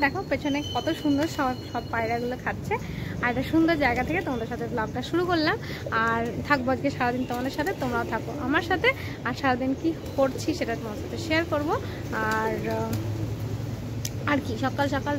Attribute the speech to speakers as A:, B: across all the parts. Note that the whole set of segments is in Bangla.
A: দেখো পেছনে কত সুন্দর সব সব পায়রাগুলো খাচ্ছে। আর একটা সুন্দর জায়গা থেকে তোমাদের সাথে ব্লগটা শুরু করলাম। আর থাকবো আজকে সারাদিন তোমাদের সাথে, তোমরাও থাকো আমার সাথে। আর সারাদিন কি করছি সেটা তোমার সাথে শেয়ার করবো। আর কি সকাল সকাল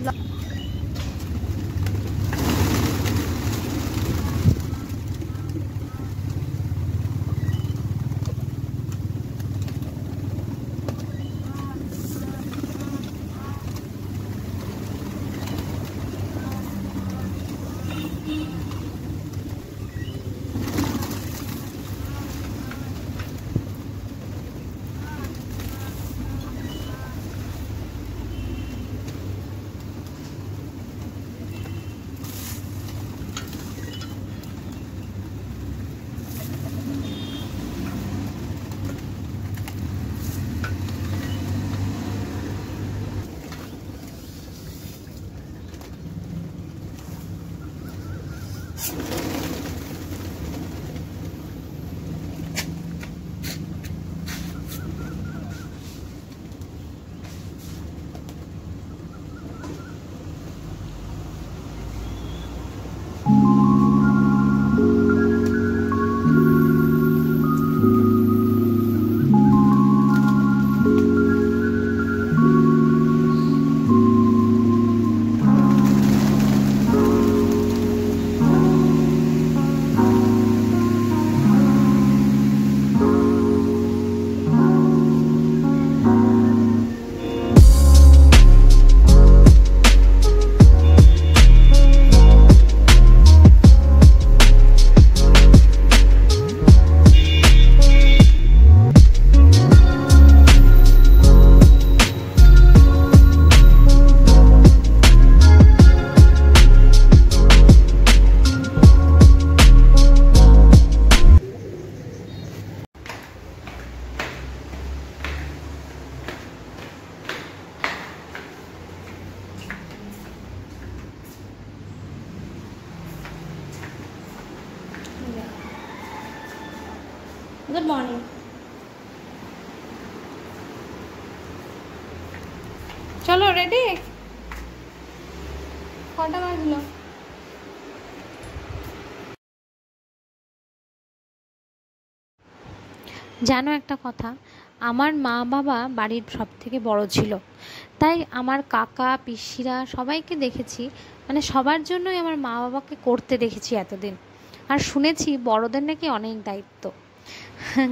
A: গুড মর্নিং। চলো রেডি? কটা বাজলো? জানো একটা কথা, আমার মা বাবা বাড়ির সব থেকে বড় ছিল, তাই আমার কাকা পিসিরা সবাইকে দেখেছি, মানে সবার জন্যই আমার মা বাবাকে করতে দেখেছি এতদিন। আর শুনেছি বড়দের নাকি অনেক দায়িত্ব,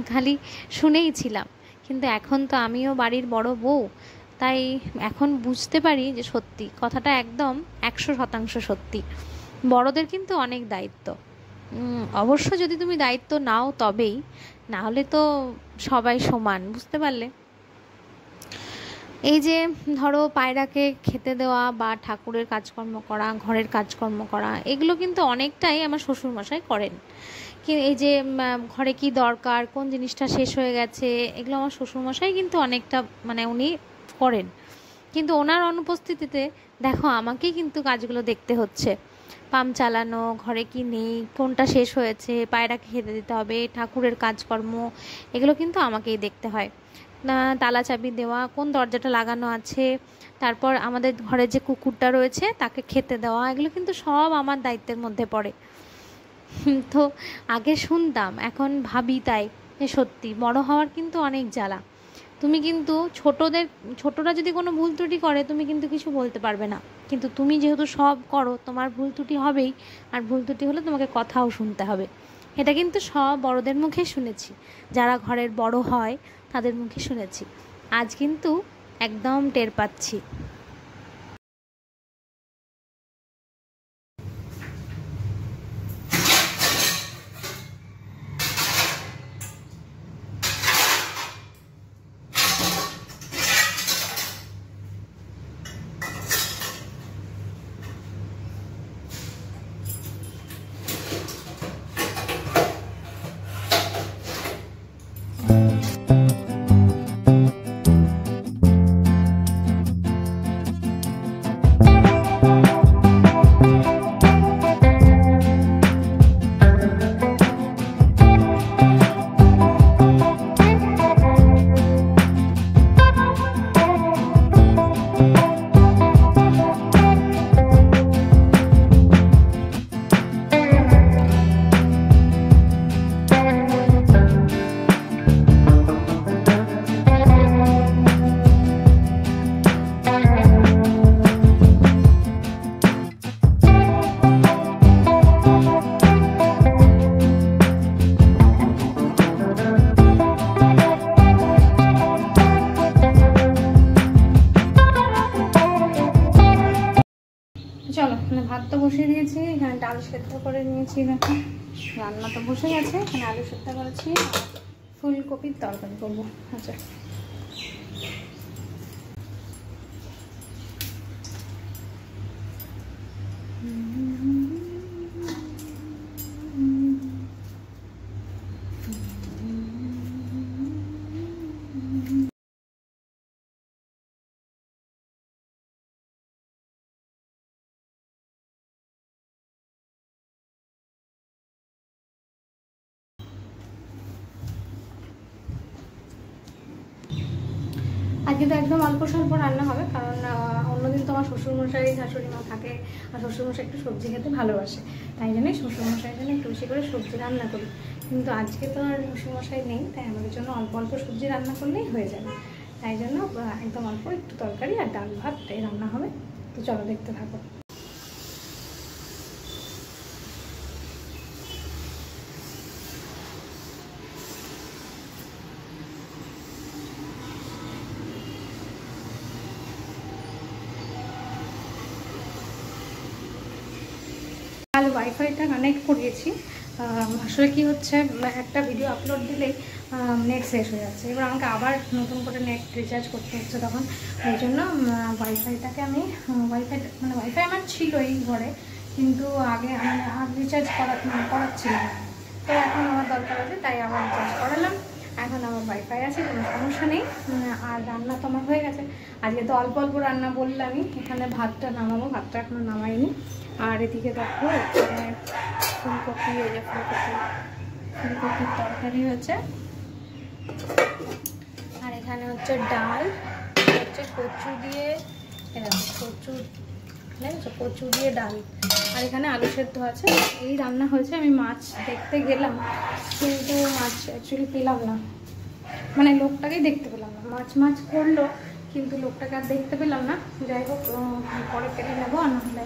A: খালি শুনেই ছিলাম। কিন্তু এখন তো আমিও বাড়ির বড় বউ, তাই এখন বুঝতে পারি যে সত্যি কথাটা একদম 100% সত্যি। বড়দের কিন্তু অনেক দায়িত্ব। অবশ্য যদি তুমি দায়িত্ব নাও তবেই, না হলে তো সবাই সমান, বুঝতে পারলে? এই যে ধরো পায়রাকে খেতে দেওয়া বা ঠাকুরের কাজকর্ম করা, ঘরের কাজকর্ম করা, এগুলো কিন্তু অনেকটাই আমার শ্বশুরমশাই করেন। এই যে ঘরে কি দরকার, কোন জিনিসটা শেষ হয়ে গেছে, এগুলো আমার শ্বশুরমশাই কিন্তু অনেকটা মানে উনি করেন। কিন্তু ওনার অনুপস্থিতিতে দেখো আমাকেই কিন্তু কাজগুলো দেখতে হচ্ছে। পাম্প চালানো, ঘরে কি নেই, কোনটা শেষ হয়েছে, পায়রাকে খেতে দিতে হবে, ঠাকুরের কাজকর্ম, এগুলো কিন্তু আমাকেই দেখতে হয়। না তালা চাবি দেওয়া, কোন দরজাটা লাগানো আছে, তারপর আমাদের ঘরে যে কুকুরটা রয়েছে তাকে খেতে দেওয়া, এগুলো কিন্তু সব আমার দায়িত্বের মধ্যে পড়ে। তো আগে শুনতাম, এখন ভাবি তাই যে সত্যি বড় হওয়ার কিন্তু অনেক জ্বালা। তুমি কিন্তু ছোটরা যদি কোনো ভুল ত্রুটি করে তুমি কিন্তু কিছু বলতে পারবে না, কিন্তু তুমি যেহেতু সব করো তোমার ভুল ত্রুটি হবেই। আর ভুল ত্রুটি হলে তোমাকে কথাও শুনতে হবে। এটা কিন্তু সব বড়দের মুখে শুনেছি, যারা ঘরের বড় হয় তাদের মুখে শুনেছি। আজ কিন্তু একদম টের পাচ্ছি। বসিয়ে দিয়েছি, এখানে ডাল সেদ্ধ করে নিয়েছি। দেখো রান্না তো বসে গেছে, এখানে আলু সেদ্ধ করেছি, ফুলকপির তরকারি করবো। আচ্ছা আজকে তো একদম অল্প স্বল্প রান্না হবে, কারণ অন্যদিন তো আমার শ্বশুরমশাই শাশুড়ি মা থাকে, আর শ্বশুরমশাই একটু সবজি খেতে ভালোবাসে, তাই জন্যই শ্বশুরমশাইয়ের জন্য একটু বেশি করে সবজি রান্না করি। কিন্তু আজকে তো আর শ্বশুরমশাই নেই, তাই আমাদের জন্য অল্প অল্প সবজি রান্না করলেই হয়ে যাবে। তাই জন্য একদম অল্প একটু তরকারি আর ডাল ভাত এই রান্না হবে। তো চলো দেখতে থাকো। কাল ওয়াইফাইটা কানেক্ট করিয়েছি। আসলে কি হচ্ছে, একটা ভিডিও আপলোড দিলেই নেট শেষ হয়ে যাচ্ছে, এবার আমাকে আবার নতুন করে নেট রিচার্জ করতে হচ্ছে। তখন এই জন্য ওয়াইফাইটাকে আমি ওয়াইফাই আমার ছিল এই ঘরে, কিন্তু আগে আর রিচার্জ করাচ্ছিলাম না। তো এখন আমার দরকার আছে, তাই আবার রিচার্জ করালাম। এখন আমার ওয়াইফাই আছে, কোনো সমস্যা নেই। আর রান্না তো আমার হয়ে গেছে। আজকে তো অল্প অল্প রান্না বললামই। এখানে ভাতটা নামাবো, ভাতটা এখনো নামাইনি। আর এদিকে দেখো এখানে ফুলকপি, এই যে ফুলকপির তরকারি হচ্ছে। আর এখানে হচ্ছে ডাল, হচ্ছে কচু দিয়ে, কচু দিয়ে ডাল। আর এখানে আলু সেদ্ধ আছে। এই রান্না হয়েছে। আমি মাছ দেখতে গেলাম, কিন্তু মাছ অ্যাকচুয়ালি পেলাম না, মানে লোকটাকেই দেখতে পেলাম না। মাছ করলো, কিন্তু লোকটাকে আর দেখতে পেলাম না। যাই হোক, পরে পেলে নেবো, আর নাহলে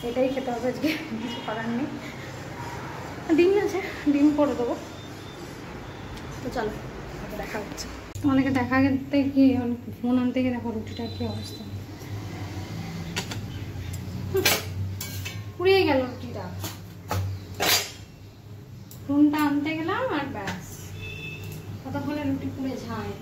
A: এটাই খেতে হবে আজকে, কিছু করার নেই। ডিম আছে, ডিম করে দেবো। তো চলো দেখা হচ্ছে। অনেকে দেখা করতে গিয়ে ফোন আনতে গিয়ে দেখো রুটিটার কী অবস্থা, পুড়িয়ে গেল রুটিটা। ফোনটা আনতে গেলাম আর ব্যাস, কতক্ষণে রুটি পুড়ে যায়।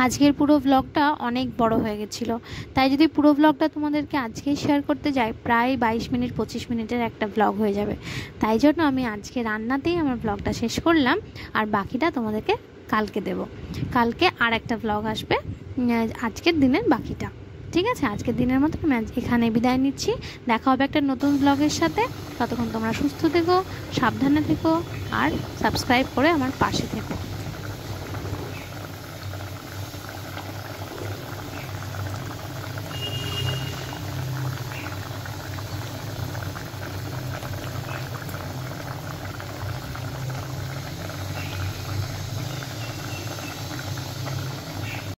A: আজকের পুরো ব্লগটা অনেক বড় হয়ে গেছিলো, তাই যদি পুরো ব্লগটা তোমাদেরকে আজকেই শেয়ার করতে যাই, প্রায় 22 মিনিট 25 মিনিটের একটা ব্লগ হয়ে যাবে। তাই জন্য আমি আজকে রান্নাতেই আমার ব্লগটা শেষ করলাম, আর বাকিটা তোমাদেরকে কালকে দেব। কালকে আর একটা ব্লগ আসবে আজকের দিনের বাকিটা। ঠিক আছে, আজকের দিনের মতো আমি এখানে বিদায় নিচ্ছি। দেখা হবে একটা নতুন ব্লগের সাথে। ততক্ষণ তোমরা সুস্থ থেকো, সাবধানে থেকো, আর সাবস্ক্রাইব করে আমার পাশে থেকো।